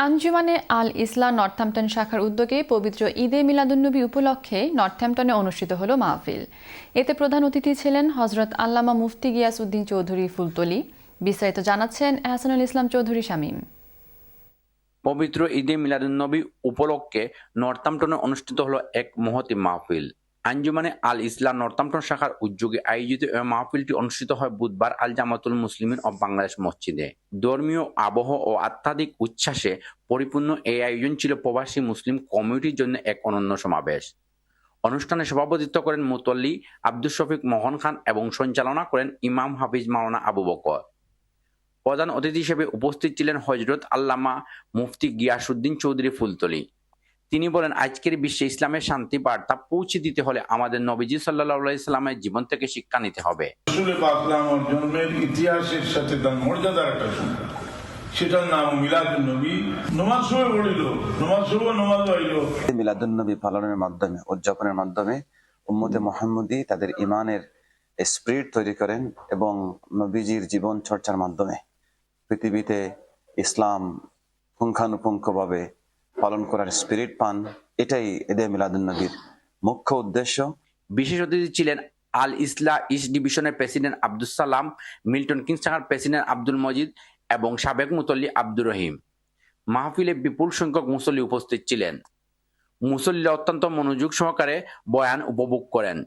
আঞ্জুমানে আল ইসলাম Northampton শাখার উদ্যোগে পবিত্র ঈদে মিলাদুন্নবী উপলক্ষে নর্থহ্যাম্পটনে অনুষ্ঠিত হল মাহফিল। এতে প্রধান অতিথি ছিলেন হযরত আল্লামা মুফতি গিয়াস উদ্দিন চৌধুরী ফুলতলী। বিস্তারিত জানাচ্ছেন এহসানুল ইসলাম চৌধুরী শামীম। পবিত্র ঈদে মিলাদুন্নবী উপলক্ষে নর্থহ্যাম্পটনে অনুষ্ঠিত হলো এক মহতী মাহফিল। আঞ্জুমানে আল ইসলাম নর্থহ্যাম্পটন শাখার উদ্যোগে আয়োজিত এই মাহফিলটি অনুষ্ঠিত হয় বুধবার আল জামাতুল মুসলিমিন অব বাংলাদেশ মসজিদে। ধর্মীয় আবহ ও আধ্যাত্মিক উচ্ছ্বাসে পরিপূর্ণ এই আয়োজন ছিল প্রবাসী মুসলিম কমিউনিটির জন্য এক অনন্য সমাবেশ। অনুষ্ঠানে সভাপতিত্ব করেন মুতল্লী আব্দুল শফিক মোহন খান এবং সঞ্চালনা করেন ইমাম হাফিজ মাওলানা আবু বকর। প্রধান অতিথি হিসেবে উপস্থিত ছিলেন হযরত আল্লামা মুফতি গিয়াসউদ্দিন চৌধুরী ফুলতলী। তিনি বলেন, আজকের বিশ্বে ইসলামের শান্তি বার্তা পৌঁছে দিতে হলে আমাদের নবীজি সাল্লাল্লাহু আলাইহি সাল্লামের জীবন থেকে শিক্ষা নিতে হবে। রাসূল পাক জন্মের ইতিহাসের সাথে তার মর্যাদার একটা সংখ্যা, সেটার নাম মিলাদুন্নবী। নমাজ শুরু করিল, নমাজ হইল। মিলাদুন্নবী পালনের মাধ্যমে, উদযাপনের মাধ্যমে উম্মতে মুহাম্মদী তাদের ঈমানের স্পিরিট তৈরি করেন এবং নবীজির জীবন চর্চার মাধ্যমে পৃথিবীতে ইসলাম পুঙ্খানুপুঙ্খভাবে পালন করার স্পিরিট পান। এটাই ঈদে মিলাদুন্নবীর মুখ্য উদ্দেশ্য। বিশেষ অতিথি ছিলেন আল ইসলাম ইস্ট ডিভিশনের president Abdul Salam, Milton Kings শাখার প্রেসিডেন্ট আব্দুল মজিদ এবং সাবেক মুতল্লী আব্দুর রহিম। মাহফিলে বিপুল সংখ্যক মুসল্লি উপস্থিত ছিলেন। মুসল্লিরা অত্যন্ত মনোযোগ সহকারে বয়ান উপভোগ করেন।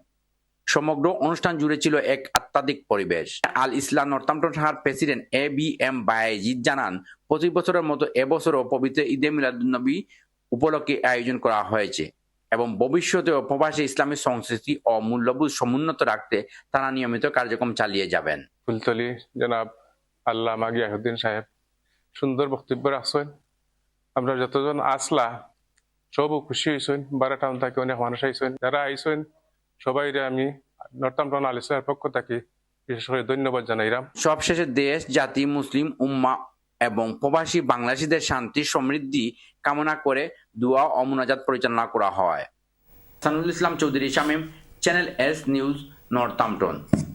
সমগ্র অনুষ্ঠান জুড়ে ছিল এক আধ্যাত্মিক পরিবেশ। আল ইসলাম নর্থহ্যাম্পটন শাখার প্রেসিডেন্ট এ.বি.এম. বায়েজিদ জানান, প্রতি বছরের মতো এবছরও পবিত্র ঈদে মিলাদুন্নবী উপলক্ষে আয়োজন করা হয়েছে এবং ভবিষ্যতেও প্রবাসী ইসলামী সংস্কৃতি ও মূল্যবোধ সমুন্নত রাখতে তারা নিয়মিত কার্যক্রম চালিয়ে যাবেন। ফুলতলী জনাব আল্লামা গিয়াসউদ্দিন সাহেব সুন্দর বক্তব্য রাখছেন। আমরা যতজন আসলা সব খুশি হয়েছেন। 12 টাউন থেকে অনেক মানুষ আইসেন। যারা আইসেন সবাই আমি নর্থহ্যাম্পটন আল ইসলামের পক্ষ থেকে বিশেষ করে ধন্যবাদ জানাইলাম। সবশেষে দেশ, জাতি, মুসলিম উম্মাহ এবং প্রবাসী বাংলাদেশিদের শান্তি সমৃদ্ধি কামনা করে দোয়া ও মুনাজাত পরিচালনা করা হয়। Ehsanul Islam Chowdhury Shamim, channel S news, Northampton.